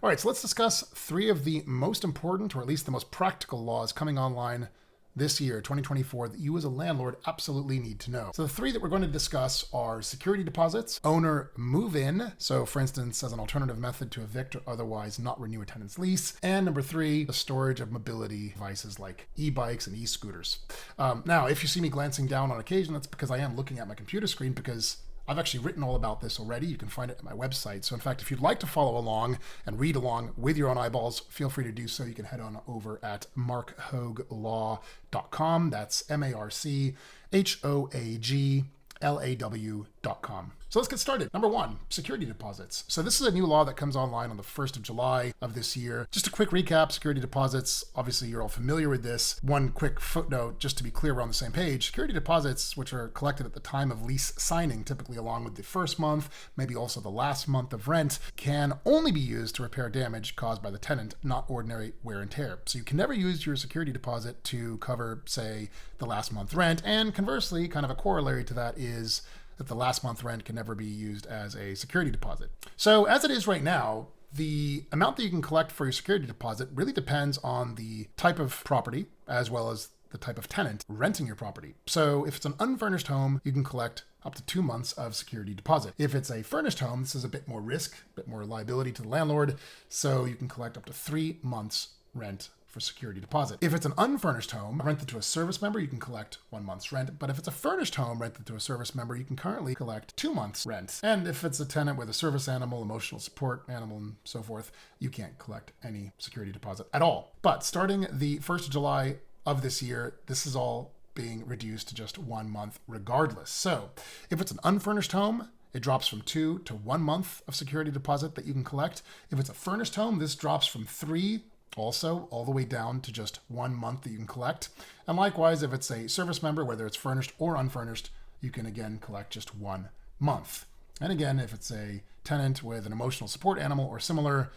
All right, so let's discuss three of the most important, or at least the most practical laws coming online this year, 2024, that you as a landlord absolutely need to know. So the three that we're going to discuss are security deposits, owner move-in, so for instance, as an alternative method to evict or otherwise not renew a tenant's lease, and number three, the storage of mobility devices like e-bikes and e-scooters. Now, if you see me glancing down on occasion, that's because I am looking at my computer screen, because I've actually written all about this already. You can find it at my website. So in fact, if you'd like to follow along and read along with your own eyeballs, feel free to do so. You can head on over at marchoaglaw.com. That's MarchHoaglaw.com. So let's get started. Number one, security deposits. So this is a new law that comes online on the 1st of July of this year. Just a quick recap, security deposits. Obviously, you're all familiar with this. One quick footnote, just to be clear, we're on the same page. Security deposits, which are collected at the time of lease signing, typically along with the first month, maybe also the last month of rent, can only be used to repair damage caused by the tenant, not ordinary wear and tear. So you can never use your security deposit to cover, say, the last month rent. And conversely, kind of a corollary to that is that the last month rent can never be used as a security deposit. So as it is right now, the amount that you can collect for your security deposit really depends on the type of property as well as the type of tenant renting your property. So if it's an unfurnished home, you can collect up to 2 months of security deposit. If it's a furnished home, this is a bit more risk, a bit more liability to the landlord. So you can collect up to 3 months rent for security deposit. If it's an unfurnished home rented to a service member, you can collect 1 month's rent. But if it's a furnished home rented to a service member, you can currently collect 2 months rent. And if it's a tenant with a service animal, emotional support animal, and so forth, you can't collect any security deposit at all. But starting the 1st of July of this year, this is all being reduced to just 1 month regardless. So if it's an unfurnished home, it drops from 2 to 1 month of security deposit that you can collect. If it's a furnished home, this drops from 3 also all the way down to just 1 month that you can collect. And likewise, if it's a service member, whether it's furnished or unfurnished, you can again collect just 1 month. And again, if it's a tenant with an emotional support animal or similar,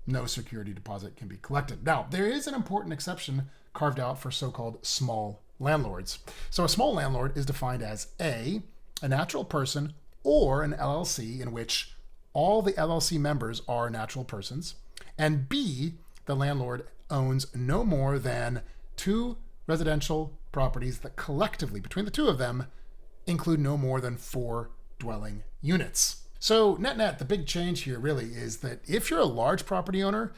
no security deposit can be collected. Now, there is an important exception carved out for so-called small landlords. So a small landlord is defined as a natural person or an LLC in which all the LLC members are natural persons, and B, the landlord owns no more than 2 residential properties that collectively, between the two of them, include no more than 4 dwelling units. So net, the big change here really is that if you're a large property owner,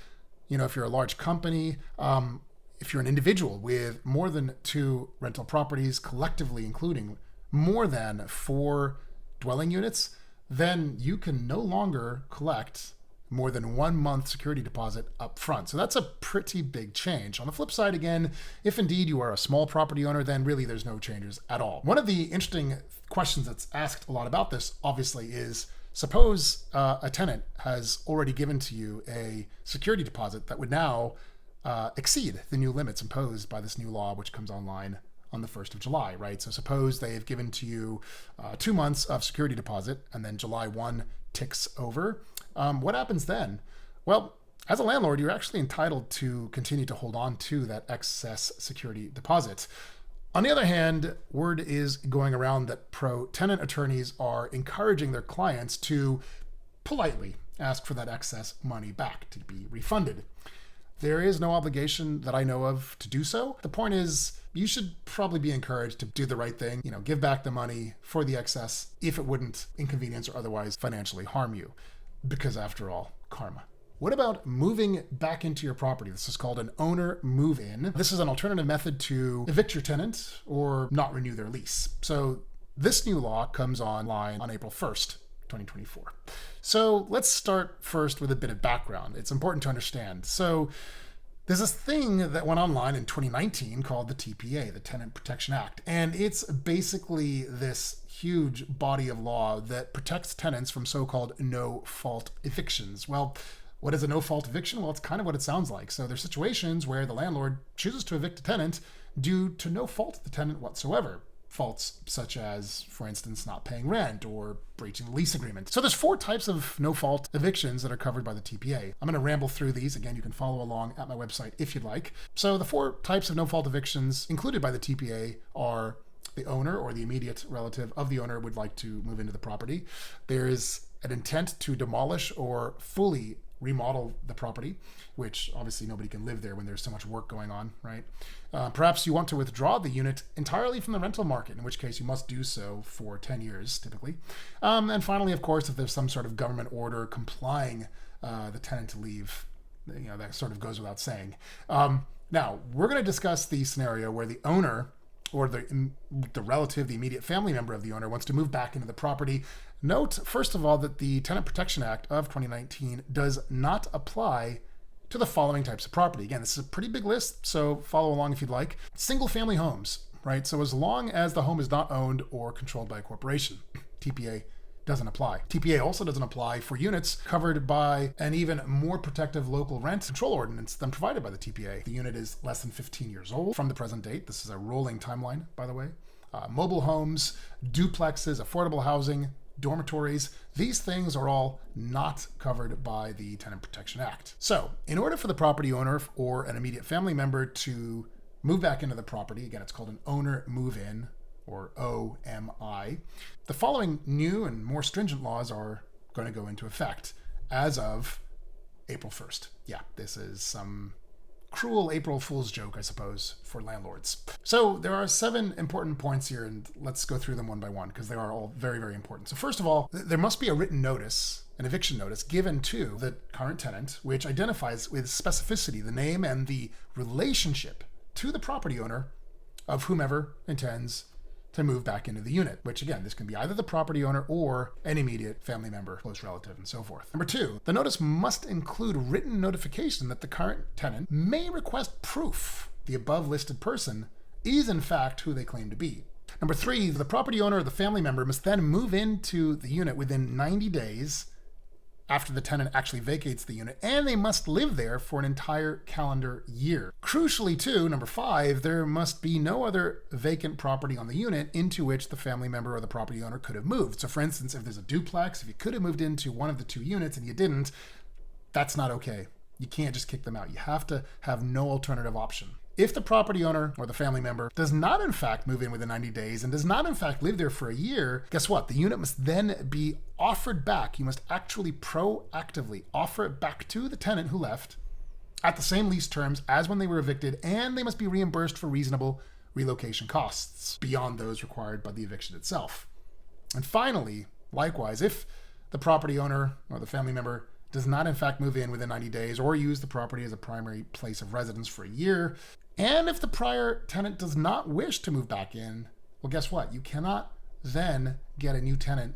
if you're a large company, if you're an individual with more than 2 rental properties collectively including more than 4 dwelling units, then you can no longer collect more than 1 month security deposit up front. So that's a pretty big change. On the flip side, again, if indeed you are a small property owner, then really there's no changes at all. One of the interesting questions that's asked a lot about this, obviously, is suppose a tenant has already given to you a security deposit that would now exceed the new limits imposed by this new law, which comes online on the 1st of July, right? So suppose they've given to you 2 months of security deposit and then July 1 ticks over. What happens then? Well, as a landlord, you're actually entitled to continue to hold on to that excess security deposit. On the other hand, word is going around that pro-tenant attorneys are encouraging their clients to politely ask for that excess money back to be refunded. There is no obligation that I know of to do so. The point is, you should probably be encouraged to do the right thing, give back the money for the excess if it wouldn't inconvenience or otherwise financially harm you. Because after all, karma. What about moving back into your property? This is called an owner move-in. This is an alternative method to evict your tenant or not renew their lease. So this new law comes online on April 1st, 2024. So let's start first with a bit of background. It's important to understand. So there's this thing that went online in 2019 called the TPA, the Tenant Protection Act. And it's basically this huge body of law that protects tenants from so-called no-fault evictions. Well, what is a no-fault eviction? Well, it's kind of what it sounds like. So there's situations where the landlord chooses to evict a tenant due to no fault of the tenant whatsoever. Faults such as, for instance, not paying rent or breaching the lease agreement. So there's 4 types of no-fault evictions that are covered by the TPA. I'm going to ramble through these. Again, you can follow along at my website if you'd like. So the 4 types of no-fault evictions included by the TPA are the owner or the immediate relative of the owner would like to move into the property. There is an intent to demolish or fully remodel the property, which obviously nobody can live there when there's so much work going on, right? Perhaps you want to withdraw the unit entirely from the rental market, in which case you must do so for 10 years, typically. And finally, of course, if there's some sort of government order compelling the tenant to leave, that sort of goes without saying. Now, we're going to discuss the scenario where the owner or the relative, the immediate family member of the owner wants to move back into the property. Note, first of all, that the Tenant Protection Act of 2019 does not apply to the following types of property. Again, this is a pretty big list, so follow along if you'd like. Single family homes, right? So as long as the home is not owned or controlled by a corporation, TPA doesn't apply. TPA also doesn't apply for units covered by an even more protective local rent control ordinance than provided by the TPA. The unit is less than 15 years old from the present date. This is a rolling timeline, by the way. Mobile homes, duplexes, affordable housing, dormitories, these things are all not covered by the Tenant Protection Act. So, in order for the property owner or an immediate family member to move back into the property, again, it's called an owner move-in, or OMI, the following new and more stringent laws are going to go into effect as of April 1st. Yeah, this is some cruel April Fool's joke, I suppose, for landlords. So there are 7 important points here, and let's go through them one by one because they are all very, very important. So first of all, there must be a written notice, an eviction notice, given to the current tenant, which identifies with specificity the name and the relationship to the property owner of whomever intends to move back into the unit, which again, this can be either the property owner or an immediate family member, close relative, and so forth. Number 2, the notice must include written notification that the current tenant may request proof the above listed person is in fact who they claim to be. Number 3, the property owner or the family member must then move into the unit within 90 days after the tenant actually vacates the unit, and they must live there for an entire calendar year. Crucially too, number 5, there must be no other vacant property on the unit into which the family member or the property owner could have moved. So for instance, if there's a duplex, if you could have moved into one of the 2 units and you didn't, that's not okay. You can't just kick them out. You have to have no alternative option. If the property owner or the family member does not in fact move in within 90 days and does not in fact live there for a year, guess what? The unit must then be offered back. You must actually proactively offer it back to the tenant who left at the same lease terms as when they were evicted, and they must be reimbursed for reasonable relocation costs beyond those required by the eviction itself. And finally, likewise, if the property owner or the family member does not in fact move in within 90 days or use the property as a primary place of residence for a year, and if the prior tenant does not wish to move back in, well, guess what? You cannot then get a new tenant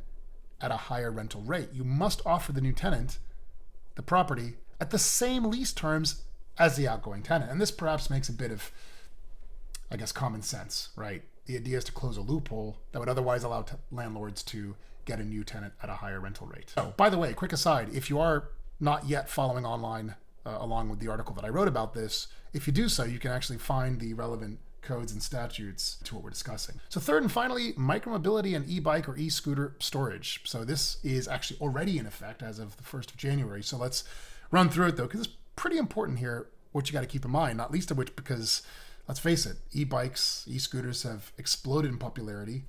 at a higher rental rate. You must offer the new tenant the property at the same lease terms as the outgoing tenant. And this perhaps makes a bit of, I guess, common sense, right? The idea is to close a loophole that would otherwise allow landlords to get a new tenant at a higher rental rate. So, by the way, quick aside, if you are not yet following online along with the article that I wrote about this, if you do so, you can actually find the relevant codes and statutes to what we're discussing. So third and finally, micromobility and e-bike or e-scooter storage. So this is actually already in effect as of the 1st of January. So let's run through it though, because it's pretty important here what you got to keep in mind, not least of which because, let's face it, e-bikes, e-scooters have exploded in popularity,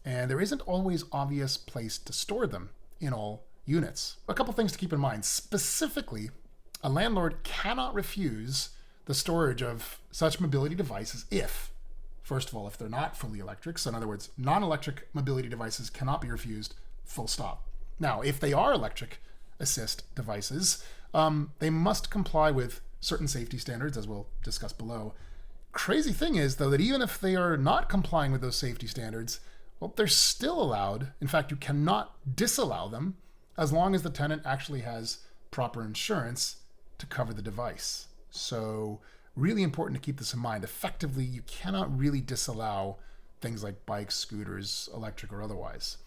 and there isn't always obvious place to store them in all units. A couple things to keep in mind. Specifically, a landlord cannot refuse the storage of such mobility devices if, first of all, if they're not fully electric. So in other words, non-electric mobility devices cannot be refused, full stop. Now, if they are electric assist devices, they must comply with certain safety standards, as we'll discuss below. Crazy thing is, though, that even if they are not complying with those safety standards, well, they're still allowed. In fact, you cannot disallow them as long as the tenant actually has proper insurance to cover the device. So really important to keep this in mind. Effectively, you cannot really disallow things like bikes, scooters, electric or otherwise.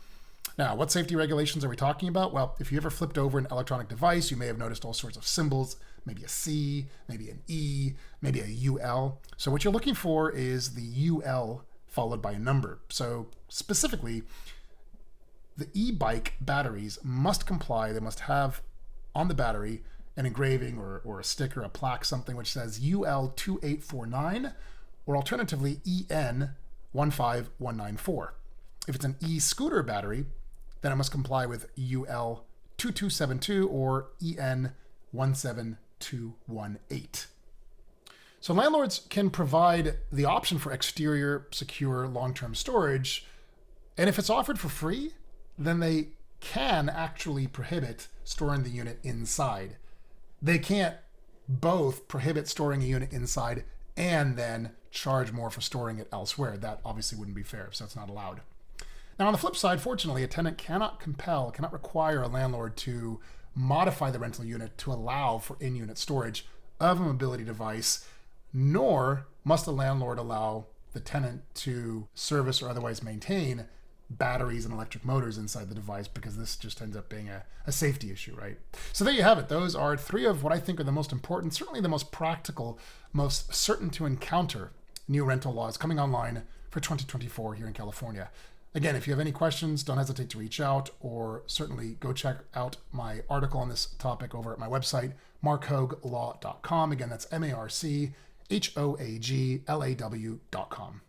Now, what safety regulations are we talking about? Well, if you ever flipped over an electronic device, you may have noticed all sorts of symbols, maybe a C, maybe an E, maybe a UL. So what you're looking for is the UL followed by a number. So specifically, the e-bike batteries must comply. They must have on the battery an engraving or a sticker, a plaque, something which says UL2849 or alternatively EN15194. If it's an e-scooter battery, then it must comply with UL2272 or EN15194. 17218. So landlords can provide the option for exterior, secure, long-term storage, and if it's offered for free, then they can actually prohibit storing the unit inside. They can't both prohibit storing a unit inside and then charge more for storing it elsewhere. That obviously wouldn't be fair, so that's not allowed. Now, on the flip side, fortunately, a tenant cannot require a landlord to modify the rental unit to allow for in-unit storage of a mobility device, nor must a landlord allow the tenant to service or otherwise maintain batteries and electric motors inside the device, because this just ends up being a safety issue, right? So there you have it. Those are three of what I think are the most important, certainly the most practical, most certain to encounter new rental laws coming online for 2024 here in California. Again, if you have any questions, don't hesitate to reach out, or certainly go check out my article on this topic over at my website, marchoaglaw.com. Again, that's marchoaglaw.com.